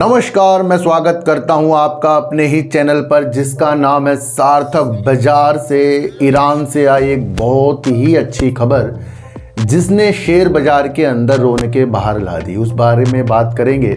नमस्कार, मैं स्वागत करता हूं आपका अपने ही चैनल पर जिसका नाम है सार्थक। बाजार से ईरान से आई एक बहुत ही अच्छी खबर जिसने शेयर बाजार के अंदर रौनकें बाहर ला दी। उस बारे में बात करेंगे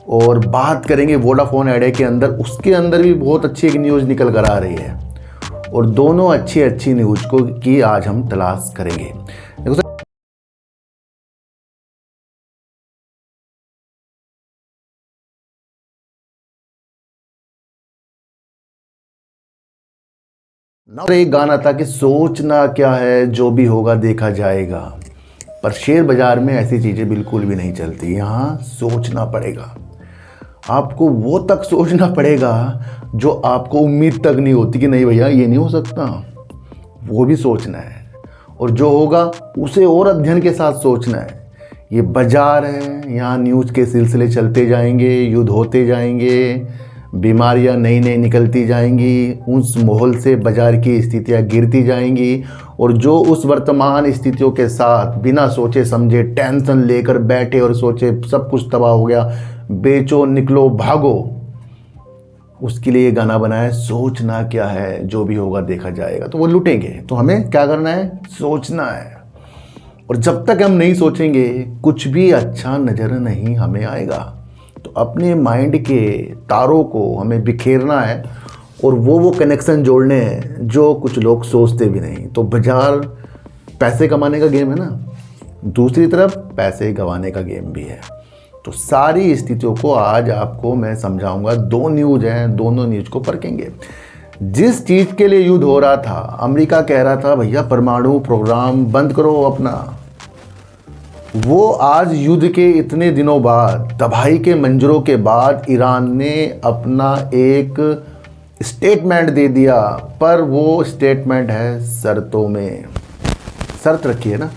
और बात करेंगे वोडाफोन आइडिया के अंदर। उसके अंदर भी बहुत अच्छी एक न्यूज़ निकल कर आ रही है और दोनों अच्छी न्यूज़ को की आज हम तलाश करेंगे। देखो सर, एक गाना था कि सोचना क्या है, जो भी होगा देखा जाएगा। पर शेयर बाजार में ऐसी चीज़ें बिल्कुल भी नहीं चलती। यहाँ सोचना पड़ेगा, आपको वो तक सोचना पड़ेगा जो आपको उम्मीद तक नहीं होती कि नहीं भैया ये नहीं हो सकता, वो भी सोचना है। और जो होगा उसे और अध्ययन के साथ सोचना है। ये बाजार है, यहाँ न्यूज़ के सिलसिले चलते जाएंगे, युद्ध होते जाएंगे, बीमारियां नई नई निकलती जाएंगी, उस माहौल से बाजार की स्थितियां गिरती जाएंगी। और जो उस वर्तमान स्थितियों के साथ बिना सोचे समझे टेंशन लेकर बैठे और सोचे सब कुछ तबाह हो गया, बेचो निकलो भागो, उसके लिए ये गाना बनाया है सोचना क्या है, जो भी होगा देखा जाएगा। तो वो लुटेंगे, तो हमें क्या करना है, सोचना है। और जब तक हम नहीं सोचेंगे कुछ भी अच्छा नज़र नहीं हमें आएगा। तो अपने माइंड के तारों को हमें बिखेरना है और वो कनेक्शन जोड़ने हैं जो कुछ लोग सोचते भी नहीं। तो बाजार पैसे कमाने का गेम है ना, दूसरी तरफ पैसे गंवाने का गेम भी है। तो सारी स्थितियों को आज आपको मैं समझाऊंगा। दो न्यूज़ हैं, दोनों न्यूज़ को परखेंगे। जिस चीज़ के लिए युद्ध हो रहा था, अमेरिका कह रहा था भैया परमाणु प्रोग्राम बंद करो अपना, वो आज युद्ध के इतने दिनों बाद, तबाही के मंजरों के बाद ईरान ने अपना एक स्टेटमेंट दे दिया। पर वो स्टेटमेंट है शर्तों में। शर्त रखी है ना।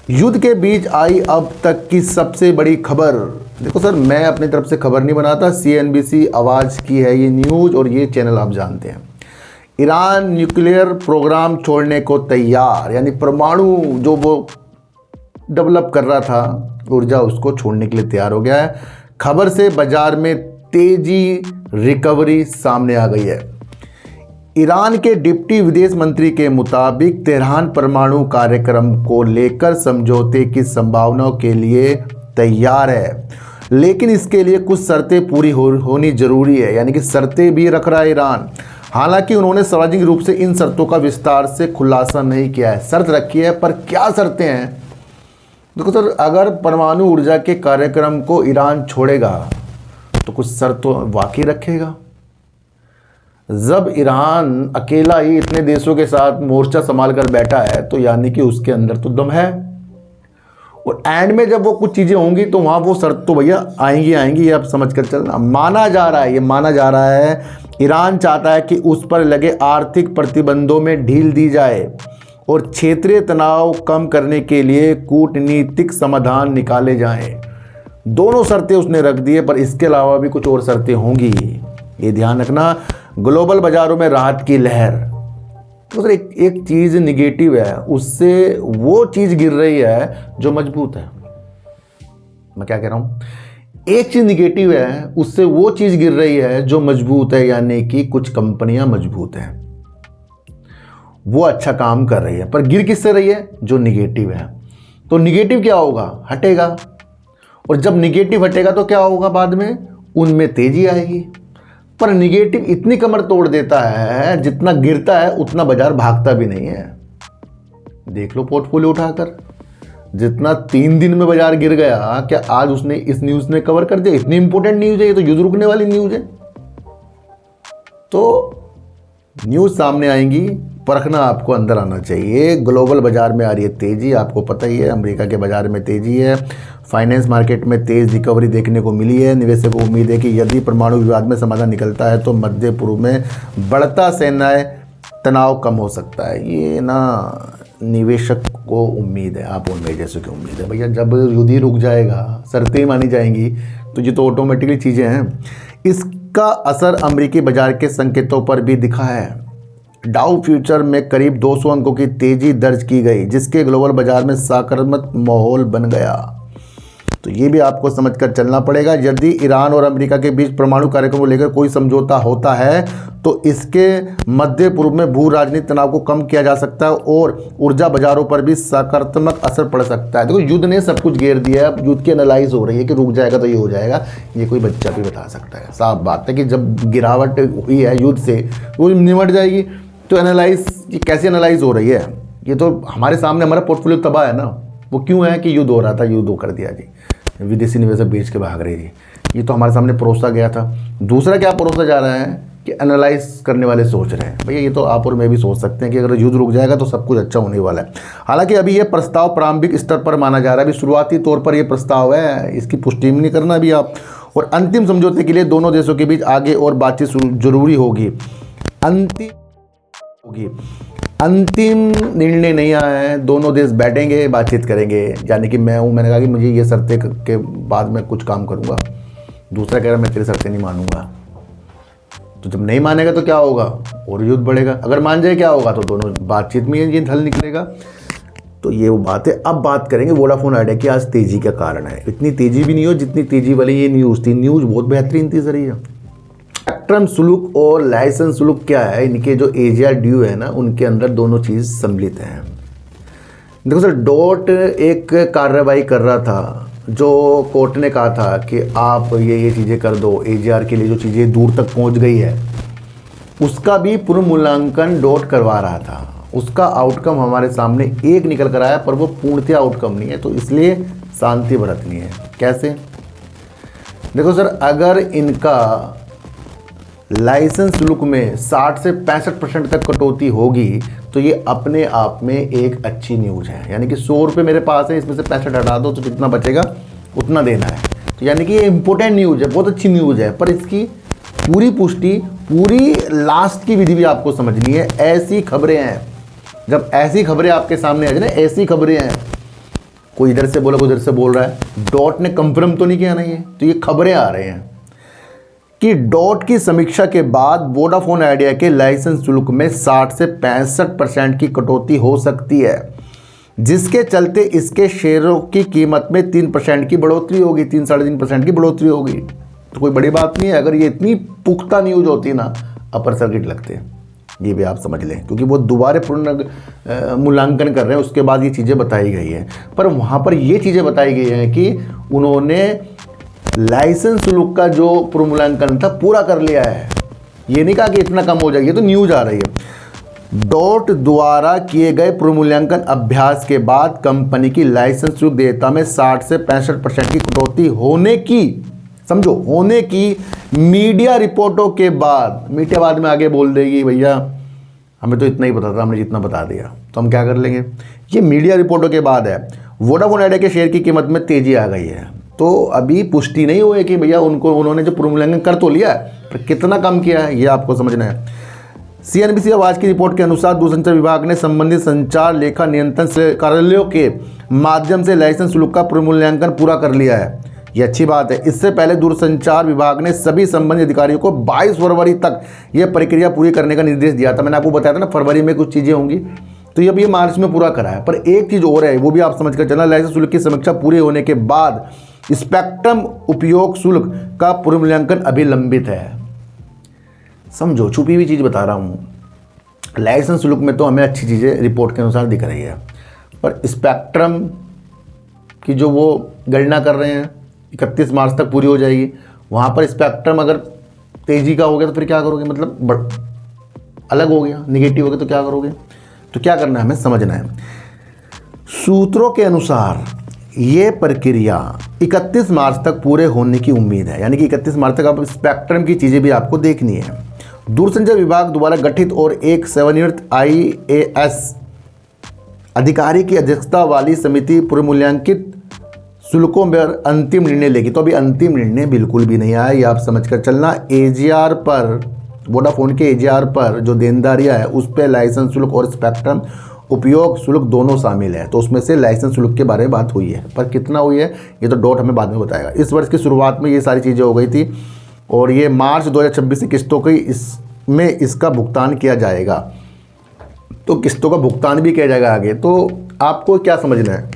युद्ध के बीच आई अब तक की सबसे बड़ी खबर। देखो सर, मैं अपनी तरफ से खबर नहीं बनाता, CNBC आवाज़ की है ये न्यूज़ और ये चैनल आप जानते हैं। ईरान न्यूक्लियर प्रोग्राम छोड़ने को तैयार, यानी परमाणु जो वो डेवलप कर रहा था ऊर्जा, उसको छोड़ने के लिए तैयार हो गया है। खबर से बाजार में तेजी रिकवरी सामने आ गई है। ईरान के डिप्टी विदेश मंत्री के मुताबिक तेहरान परमाणु कार्यक्रम को लेकर समझौते की संभावनाओं के लिए तैयार है, लेकिन इसके लिए कुछ शर्तें पूरी होनी जरूरी है। यानी कि शर्तें भी रख रहा है ईरान। हालांकि उन्होंने सार्वजनिक रूप से इन शर्तों का विस्तार से खुलासा नहीं किया है। शर्त रखी है, पर क्या शर्तें हैं? देखो सर, अगर परमाणु ऊर्जा के कार्यक्रम को ईरान छोड़ेगा तो कुछ शर्त तो वाकई रखेगा। जब ईरान अकेला ही इतने देशों के साथ मोर्चा संभाल कर बैठा है तो यानी कि उसके अंदर तो दम है। और एंड में जब वो कुछ चीज़ें होंगी तो वहाँ वो शर्त तो भैया आएंगी। ये आप समझ कर चलना। माना जा रहा है ईरान चाहता है कि उस पर लगे आर्थिक प्रतिबंधों में ढील दी जाए और क्षेत्रीय तनाव कम करने के लिए कूटनीतिक समाधान निकाले जाएं। दोनों शर्तें उसने रख दी है, पर इसके अलावा भी कुछ और शर्तें होंगी, ये ध्यान रखना। ग्लोबल बाजारों में राहत की लहर। तो सर एक चीज़ निगेटिव है, उससे वो चीज़ गिर रही है जो मजबूत है। मैं क्या कह रहा हूँ, एक चीज़ निगेटिव है, उससे वो चीज़ गिर रही है जो मजबूत है। यानी कि कुछ कंपनियां मजबूत हैं, वो अच्छा काम कर रही है, पर गिर किससे रही है, जो निगेटिव है। तो निगेटिव क्या होगा, हटेगा। और जब निगेटिव हटेगा तो क्या होगा, बाद में उनमें तेजी आएगी। पर निगेटिव इतनी कमर तोड़ देता है, जितना गिरता है उतना बाजार भागता भी नहीं है। देख लो पोर्टफोलियो उठाकर, जितना 3 दिन में बाजार गिर गया, क्या आज उसने इस न्यूज़ ने कवर कर दिया? इतनी इंपॉर्टेंट न्यूज़ है ये, तो युद्ध रुकने वाली न्यूज़ है। तो न्यूज़ सामने आएंगी, परखना आपको अंदर आना चाहिए। ग्लोबल बाजार में आ रही है तेज़ी, आपको पता ही है। अमेरिका के बाजार में तेज़ी है, फाइनेंस मार्केट में तेज़ रिकवरी देखने को मिली है। निवेशकों को उम्मीद है कि यदि परमाणु विवाद में समाधान निकलता है तो मध्य पूर्व में बढ़ता सेनाएं तनाव कम हो सकता है। ये ना निवेशक को उम्मीद है, आप उनमें जैसे की उम्मीद है। भैया जब युद्ध ही रुक जाएगा, शर्तें मानी जाएंगी, तो ये तो ऑटोमेटिकली चीज़ें हैं। इसका असर अमेरिकी बाजार के संकेतों पर भी दिखा है। डाउ फ्यूचर में करीब 200 अंकों की तेजी दर्ज की गई, जिसके ग्लोबल बाजार में सकारात्मक माहौल बन गया। तो ये भी आपको समझकर चलना पड़ेगा। यदि ईरान और अमेरिका के बीच परमाणु कार्यक्रम को लेकर कोई समझौता होता है तो इसके मध्य पूर्व में भू राजनीतिक तनाव को कम किया जा सकता है और ऊर्जा बाजारों पर भी सकारात्मक असर पड़ सकता है। देखो युद्ध ने सब कुछ घेर दिया है, अब युद्ध की एनालाइज हो रही है कि रुक जाएगा तो ये हो जाएगा, ये कोई बच्चा भी बता सकता है। साफ बात है कि जब गिरावट हुई है युद्ध से वो निमट जाएगी। तो एनालाइज ये कैसे एनालाइज हो रही है, ये तो हमारे सामने हमारा पोर्टफोलियो तबाह है ना। वो क्यों है कि युद्ध हो रहा था, युद्ध कर दिया जी, विदेशी निवेशक बेच के भाग रहे जी, ये तो हमारे सामने परोसा गया था। दूसरा क्या परोसा जा रहा है कि एनालाइज करने वाले सोच रहे हैं। भैया ये तो आप और मैं भी सोच सकते हैं कि अगर युद्ध रुक जाएगा तो सब कुछ अच्छा होने वाला है। हालांकि अभी ये प्रस्ताव प्रारंभिक स्तर पर माना जा रहा है, अभी शुरुआती तौर पर ये प्रस्ताव है, इसकी पुष्टि भी नहीं करना अभी आप। और अंतिम समझौते के लिए दोनों देशों के बीच आगे और बातचीत जरूरी होगी। अंतिम निर्णय नहीं आया है, दोनों देश बैठेंगे बातचीत करेंगे। यानी कि मैंने कहा कि मुझे ये शर्तें के बाद मैं कुछ काम करूँगा, दूसरा कह रहा मैं तेरी शर्तें नहीं मानूंगा। तो जब नहीं मानेगा तो क्या होगा, और युद्ध बढ़ेगा। अगर मान जाए क्या होगा, तो दोनों बातचीत में ये हल निकलेगा। तो ये वो बात है। अब बात करेंगे वोडाफोन आइडिया की आज तेज़ी का कारण है। इतनी तेज़ी भी नहीं हो जितनी तेज़ी वाली ये न्यूज़ थी। न्यूज़ बहुत बेहतरीन थी सर। ये स्पेक्ट्रम शुल्क और लाइसेंस शुल्क क्या है, इनके जो एजीआर ड्यू है ना, उनके अंदर दोनों चीज़ सम्मिलित हैं। देखो सर, डॉट एक कार्रवाई कर रहा था, जो कोर्ट ने कहा था कि आप ये चीज़ें कर दो, एजीआर के लिए जो चीज़ें दूर तक पहुंच गई है उसका भी पुनर्मूल्यांकन डॉट करवा रहा था। उसका आउटकम हमारे सामने एक निकल कर आया, पर वो पूर्णतः आउटकम नहीं है, तो इसलिए शांति बरतनी है। कैसे? देखो सर, अगर इनका लाइसेंस शुल्क में 60 से 65% तक कटौती होगी तो ये अपने आप में एक अच्छी न्यूज़ है। यानी कि 100 रुपये मेरे पास है, इसमें से 65 हटा दो तो जितना बचेगा उतना देना है। तो यानी कि ये इंपॉर्टेंट न्यूज़ है, बहुत अच्छी न्यूज़ है। पर इसकी पूरी पुष्टि, पूरी लास्ट की विधि भी आपको समझनी है। ऐसी खबरें हैं, जब ऐसी खबरें आपके सामने आ जाए ना, ऐसी खबरें हैं, कोई इधर से बोला कोई उधर से बोल रहा है, डॉट ने कंफर्म तो नहीं किया नहीं है, तो ये खबरें आ रहे हैं कि डॉट की समीक्षा के बाद वोडाफोन आइडिया के लाइसेंस शुल्क में 60 से 65% की कटौती हो सकती है, जिसके चलते इसके शेयरों की कीमत में 3% की बढ़ोतरी होगी, 3-3.5% की बढ़ोतरी होगी। तो कोई बड़ी बात नहीं है। अगर ये इतनी पुख्ता न्यूज होती ना, अपर सर्किट लगते, ये भी आप समझ लें, क्योंकि वो दोबारा पूर्ण मूल्यांकन कर रहे हैं, उसके बाद ये चीज़ें बताई गई हैं। पर वहाँ पर ये चीज़ें बताई गई हैं कि उन्होंने लाइसेंस शुल्क का जो पुनर्मूल्यांकन था पूरा कर लिया है। ये नहीं कहा कि इतना कम हो जाएगी, तो न्यूज आ रही है। डॉट द्वारा किए गए पुनर्मूल्यांकन अभ्यास के बाद कंपनी की लाइसेंस शुल्क देयता में 60 से 65% की कटौती होने की, समझो, होने की मीडिया रिपोर्टों के बाद। मीडिया बाद में आगे बोल देगी भैया हमें तो इतना ही पता था, हमने जितना बता दिया, तो हम क्या कर लेंगे। ये मीडिया रिपोर्टों के बाद है। वोडाफोन आइडिया के शेयर की कीमत में तेजी आ गई है। तो अभी पुष्टि नहीं हुई कि भैया उन्होंने जो पुनर्मूल्यांकन कर तो लिया है, पर कितना कम किया है ये आपको समझना है। CNBC आवाज़ की रिपोर्ट के अनुसार दूरसंचार विभाग ने संबंधित संचार लेखा नियंत्रण कार्यालयों के माध्यम से लाइसेंस शुल्क का पुनर्मूल्यांकन पूरा कर लिया है। ये अच्छी बात है। इससे पहले दूरसंचार विभाग ने सभी संबंधित अधिकारियों को 22 फरवरी तक यह प्रक्रिया पूरी करने का निर्देश दिया था। मैंने आपको बताया था ना, फरवरी में कुछ चीज़ें होंगी, तो अब ये मार्च में पूरा करा है। पर एक चीज़ और है, वो भी आप समझ कर चलना, लाइसेंस शुल्क की समीक्षा पूरी होने के बाद स्पेक्ट्रम उपयोग शुल्क का पुनर्मूल्यांकन अभी लंबित है। समझो, छुपी हुई चीज़ बता रहा हूँ। लाइसेंस शुल्क में तो हमें अच्छी चीज़ें रिपोर्ट के अनुसार दिख रही है, पर स्पेक्ट्रम की जो वो गणना कर रहे हैं 31 मार्च तक पूरी हो जाएगी, वहाँ पर स्पेक्ट्रम अगर तेज़ी का हो गया तो फिर क्या करोगे, मतलब अलग हो गया, निगेटिव हो गया तो क्या करोगे। तो क्या करना है हमें समझना है। सूत्रों के अनुसार ये प्रक्रिया 31 मार्च तक पूरे होने की उम्मीद है। यानी कि 31 मार्च तक अब स्पेक्ट्रम की चीज़ें भी आपको देखनी है। दूरसंचार विभाग द्वारा गठित और एक सेवानिवृत्त IAS अधिकारी की अध्यक्षता वाली समिति पुनर्मूल्यांकित शुल्कों पर अंतिम निर्णय लेगी। तो अभी अंतिम निर्णय बिल्कुल भी नहीं आया, ये आप समझ कर चलना। एजीआर पर, वोडाफोन के एजीआर पर जो देनदारियाँ है उस पर लाइसेंस शुल्क और स्पेक्ट्रम उपयोग शुल्क दोनों शामिल है। तो उसमें से लाइसेंस शुल्क के बारे में बात हुई है, पर कितना हुई है ये तो डॉट हमें बाद में बताएगा। इस वर्ष की शुरुआत में ये सारी चीज़ें हो गई थी और ये मार्च 2026 से किस्तों की इसमें इसका भुगतान किया जाएगा। तो किस्तों का भुगतान भी किया जाएगा आगे। तो आपको क्या समझना है,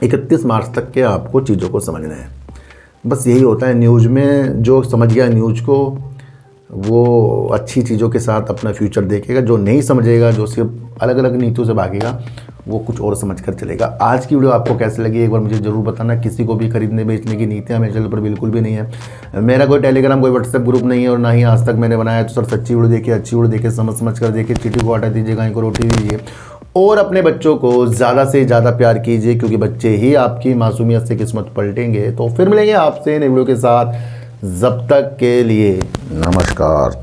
31 मार्च तक के आपको चीज़ों को समझना है। बस यही होता है न्यूज़ में, जो समझ गया न्यूज़ को वो अच्छी चीज़ों के साथ अपना फ्यूचर देखेगा, जो नहीं समझेगा, जो सिर्फ अलग अलग नीतियों से भागेगा, वो कुछ और समझ कर चलेगा। आज की वीडियो आपको कैसे लगी एक बार मुझे ज़रूर बताना। किसी को भी खरीदने बेचने की नीतियाँ मेरे चैनल पर बिल्कुल भी नहीं है। मेरा कोई टेलीग्राम कोई व्हाट्सएप ग्रुप नहीं है और ना ही आज तक मैंने बनाया। तो सर सच्ची वीडियो देखिए, अच्छी वीडियो देखिए, समझ कर देखिए, चीटी को आटा दीजिए, गाय को रोटी दीजिए और अपने बच्चों को ज़्यादा से ज़्यादा प्यार कीजिए, क्योंकि बच्चे ही आपकी मासूमियत से किस्मत पलटेंगे। तो फिर मिलेंगे आपसे नई वीडियो के साथ, जब तक के लिए नमस्कार।